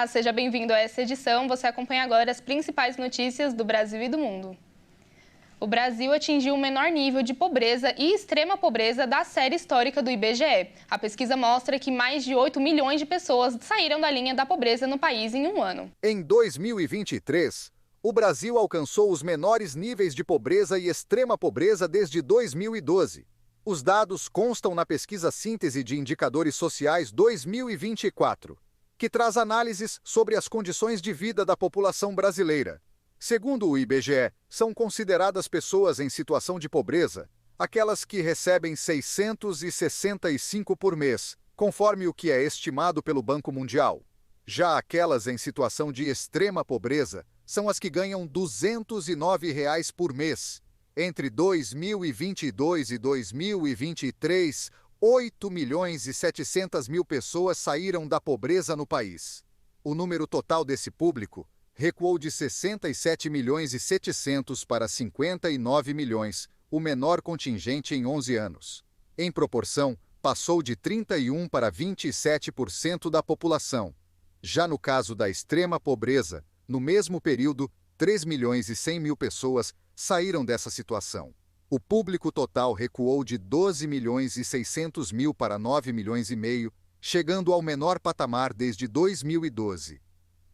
Olá, seja bem-vindo a essa edição. Você acompanha agora as principais notícias do Brasil e do mundo. O Brasil atingiu o menor nível de pobreza e extrema pobreza da série histórica do IBGE. A pesquisa mostra que mais de 8 milhões de pessoas saíram da linha da pobreza no país em um ano. Em 2023, o Brasil alcançou os menores níveis de pobreza e extrema pobreza desde 2012. Os dados constam na pesquisa Síntese de Indicadores Sociais 2024, que traz análises sobre as condições de vida da população brasileira. Segundo o IBGE, são consideradas pessoas em situação de pobreza aquelas que recebem 665 por mês, conforme o que é estimado pelo Banco Mundial. Já aquelas em situação de extrema pobreza são as que ganham R$ 209 por mês. Entre 2022 e 2023, 8 milhões e 700 mil pessoas saíram da pobreza no país. O número total desse público recuou de 67 milhões e 700 para 59 milhões, o menor contingente em 11 anos. Em proporção, passou de 31% para 27% da população. Já no caso da extrema pobreza, no mesmo período, 3 milhões e 100 mil pessoas saíram dessa situação. O público total recuou de 12 milhões e 600 mil para 9 milhões e meio, chegando ao menor patamar desde 2012.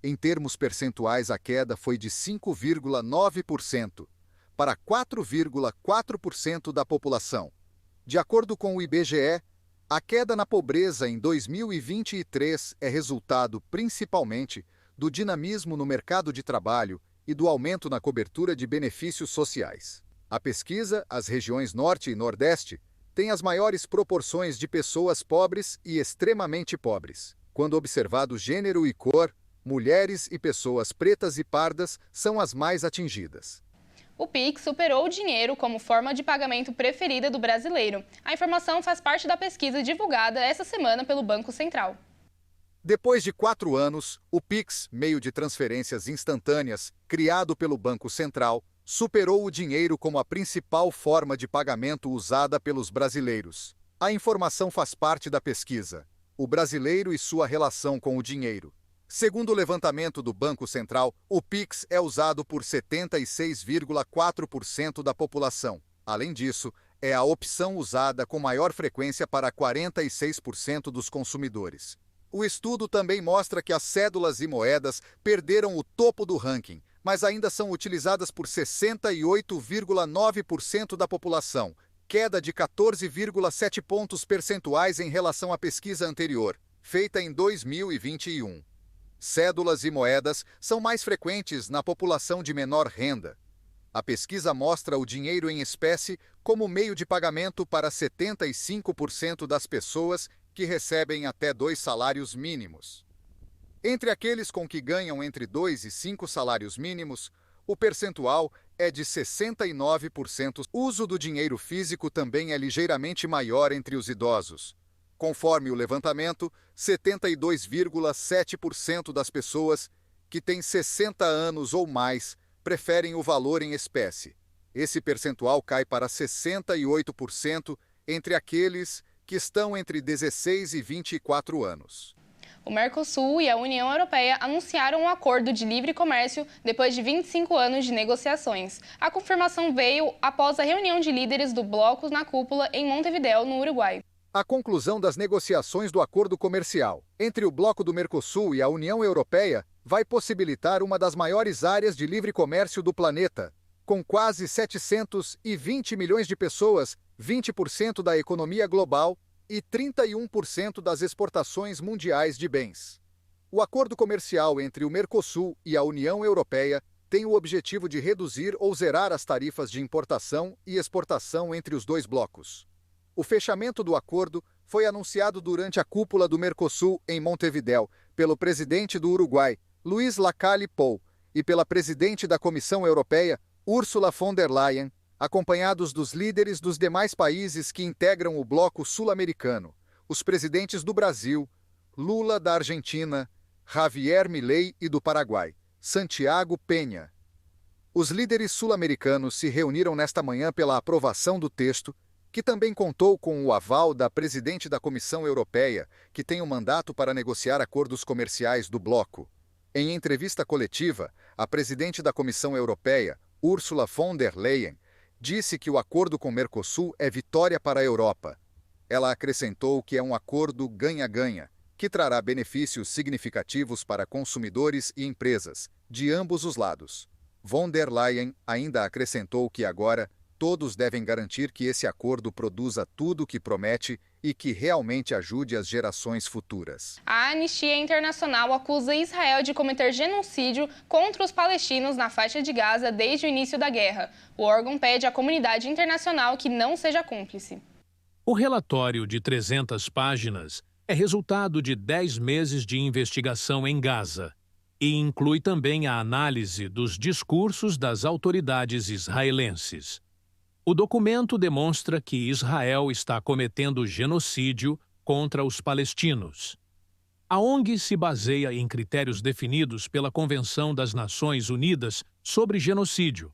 Em termos percentuais, a queda foi de 5,9% para 4,4% da população. De acordo com o IBGE, a queda na pobreza em 2023 é resultado principalmente do dinamismo no mercado de trabalho e do aumento na cobertura de benefícios sociais. A pesquisa, as regiões Norte e Nordeste, tem as maiores proporções de pessoas pobres e extremamente pobres. Quando observado gênero e cor, mulheres e pessoas pretas e pardas são as mais atingidas. O Pix superou o dinheiro como forma de pagamento preferida do brasileiro. A informação faz parte da pesquisa divulgada essa semana pelo Banco Central. Depois de 4 anos, o Pix, meio de transferências instantâneas, criado pelo Banco Central, superou o dinheiro como a principal forma de pagamento usada pelos brasileiros. A informação faz parte da pesquisa O Brasileiro e Sua Relação com o Dinheiro. Segundo o levantamento do Banco Central, o Pix é usado por 76,4% da população. Além disso, é a opção usada com maior frequência para 46% dos consumidores. O estudo também mostra que as cédulas e moedas perderam o topo do ranking, mas ainda são utilizadas por 68,9% da população, queda de 14,7 pontos percentuais em relação à pesquisa anterior, feita em 2021. Cédulas e moedas são mais frequentes na população de menor renda. A pesquisa mostra o dinheiro em espécie como meio de pagamento para 75% das pessoas que recebem até 2 salários mínimos. Entre aqueles com que ganham entre 2 e 5 salários mínimos, o percentual é de 69%. O uso do dinheiro físico também é ligeiramente maior entre os idosos. Conforme o levantamento, 72,7% das pessoas que têm 60 anos ou mais preferem o valor em espécie. Esse percentual cai para 68% entre aqueles que estão entre 16 e 24 anos. O Mercosul e a União Europeia anunciaram um acordo de livre comércio depois de 25 anos de negociações. A confirmação veio após a reunião de líderes do bloco na cúpula em Montevidéu, no Uruguai. A conclusão das negociações do acordo comercial entre o bloco do Mercosul e a União Europeia vai possibilitar uma das maiores áreas de livre comércio do planeta, com quase 720 milhões de pessoas, 20% da economia global e 31% das exportações mundiais de bens. O acordo comercial entre o Mercosul e a União Europeia tem o objetivo de reduzir ou zerar as tarifas de importação e exportação entre os dois blocos. O fechamento do acordo foi anunciado durante a cúpula do Mercosul em Montevidéu pelo presidente do Uruguai, Luiz Lacalle Pou, e pela presidente da Comissão Europeia, Ursula von der Leyen, acompanhados dos líderes dos demais países que integram o bloco sul-americano, os presidentes do Brasil, Lula da Argentina, Javier Milei e do Paraguai, Santiago Peña. Os líderes sul-americanos se reuniram nesta manhã pela aprovação do texto, que também contou com o aval da presidente da Comissão Europeia, que tem o mandato para negociar acordos comerciais do bloco. Em entrevista coletiva, a presidente da Comissão Europeia, Ursula von der Leyen, disse que o acordo com o Mercosul é vitória para a Europa. Ela acrescentou que é um acordo ganha-ganha, que trará benefícios significativos para consumidores e empresas, de ambos os lados. Von der Leyen ainda acrescentou que agora todos devem garantir que esse acordo produza tudo o que promete e que realmente ajude as gerações futuras. A Anistia Internacional acusa Israel de cometer genocídio contra os palestinos na faixa de Gaza desde o início da guerra. O órgão pede à comunidade internacional que não seja cúmplice. O relatório de 300 páginas é resultado de 10 meses de investigação em Gaza e inclui também a análise dos discursos das autoridades israelenses. O documento demonstra que Israel está cometendo genocídio contra os palestinos. A ONG se baseia em critérios definidos pela Convenção das Nações Unidas sobre Genocídio.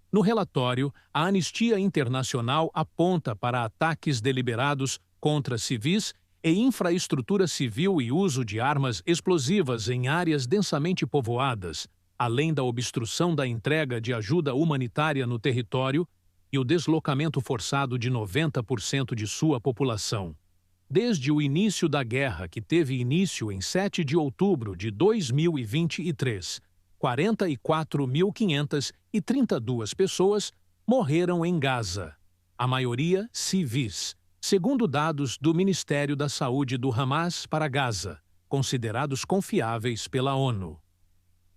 No relatório, a Anistia Internacional aponta para ataques deliberados contra civis e infraestrutura civil e uso de armas explosivas em áreas densamente povoadas, além da obstrução da entrega de ajuda humanitária no território e o deslocamento forçado de 90% de sua população. Desde o início da guerra, que teve início em 7 de outubro de 2023, 44.532 pessoas morreram em Gaza, a maioria civis, segundo dados do Ministério da Saúde do Hamas para Gaza, considerados confiáveis pela ONU.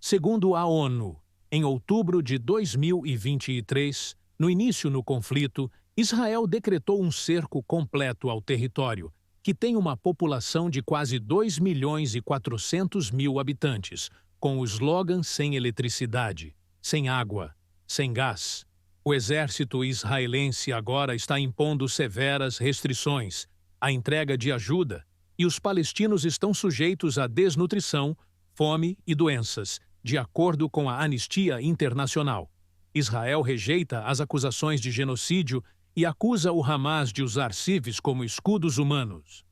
Segundo a ONU, em outubro de 2023, no início do conflito, Israel decretou um cerco completo ao território, que tem uma população de quase 2.400.000 habitantes, com o slogan sem eletricidade, sem água, sem gás. O exército israelense agora está impondo severas restrições à entrega de ajuda e os palestinos estão sujeitos à desnutrição, fome e doenças, de acordo com a Anistia Internacional. Israel rejeita as acusações de genocídio e acusa o Hamas de usar civis como escudos humanos.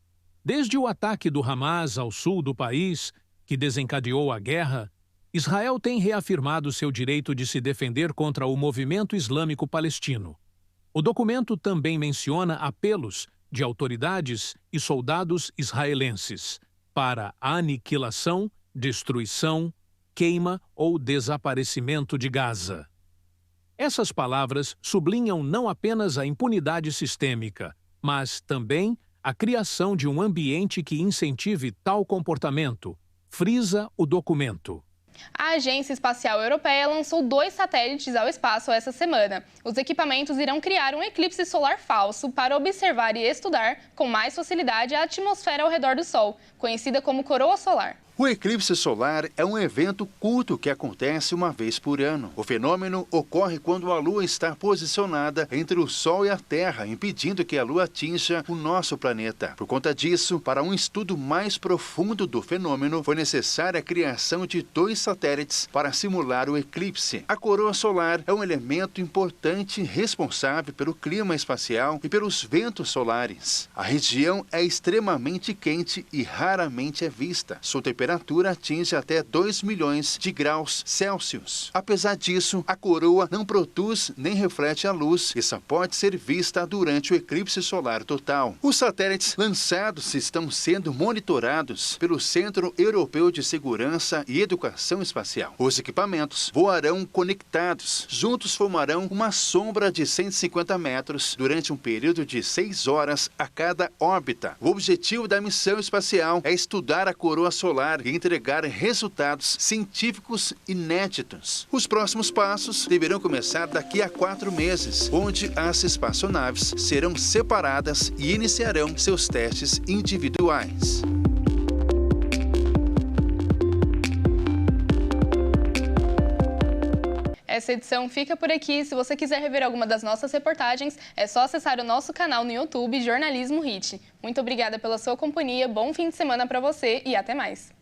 Desde o ataque do Hamas ao sul do país, que desencadeou a guerra, Israel tem reafirmado seu direito de se defender contra o movimento islâmico palestino. O documento também menciona apelos de autoridades e soldados israelenses para a aniquilação, destruição, queima ou desaparecimento de Gaza. Essas palavras sublinham não apenas a impunidade sistêmica, mas também a criação de um ambiente que incentive tal comportamento, frisa o documento. A Agência Espacial Europeia lançou 2 satélites ao espaço essa semana. Os equipamentos irão criar um eclipse solar falso para observar e estudar com mais facilidade a atmosfera ao redor do Sol, conhecida como coroa solar. O eclipse solar é um evento culto que acontece uma vez por ano. O fenômeno ocorre quando a Lua está posicionada entre o Sol e a Terra, impedindo que a Lua atinja o nosso planeta. Por conta disso, para um estudo mais profundo do fenômeno, foi necessária a criação de 2 satélites para simular o eclipse. A coroa solar é um elemento importante responsável pelo clima espacial e pelos ventos solares. A região é extremamente quente e raramente é vista. Sua temperatura atinge até 2 milhões de graus Celsius. Apesar disso, a coroa não produz nem reflete a luz e só pode ser vista durante o eclipse solar total. Os satélites lançados estão sendo monitorados pelo Centro Europeu de Segurança e Educação Espacial. Os equipamentos voarão conectados. Juntos formarão uma sombra de 150 metros durante um período de 6 horas a cada órbita. O objetivo da missão espacial é estudar a coroa solar e entregar resultados científicos inéditos. Os próximos passos deverão começar daqui a 4 meses, onde as espaçonaves serão separadas e iniciarão seus testes individuais. Essa edição fica por aqui. Se você quiser rever alguma das nossas reportagens, é só acessar o nosso canal no YouTube, Jornalismo Hit. Muito obrigada pela sua companhia, bom fim de semana para você e até mais!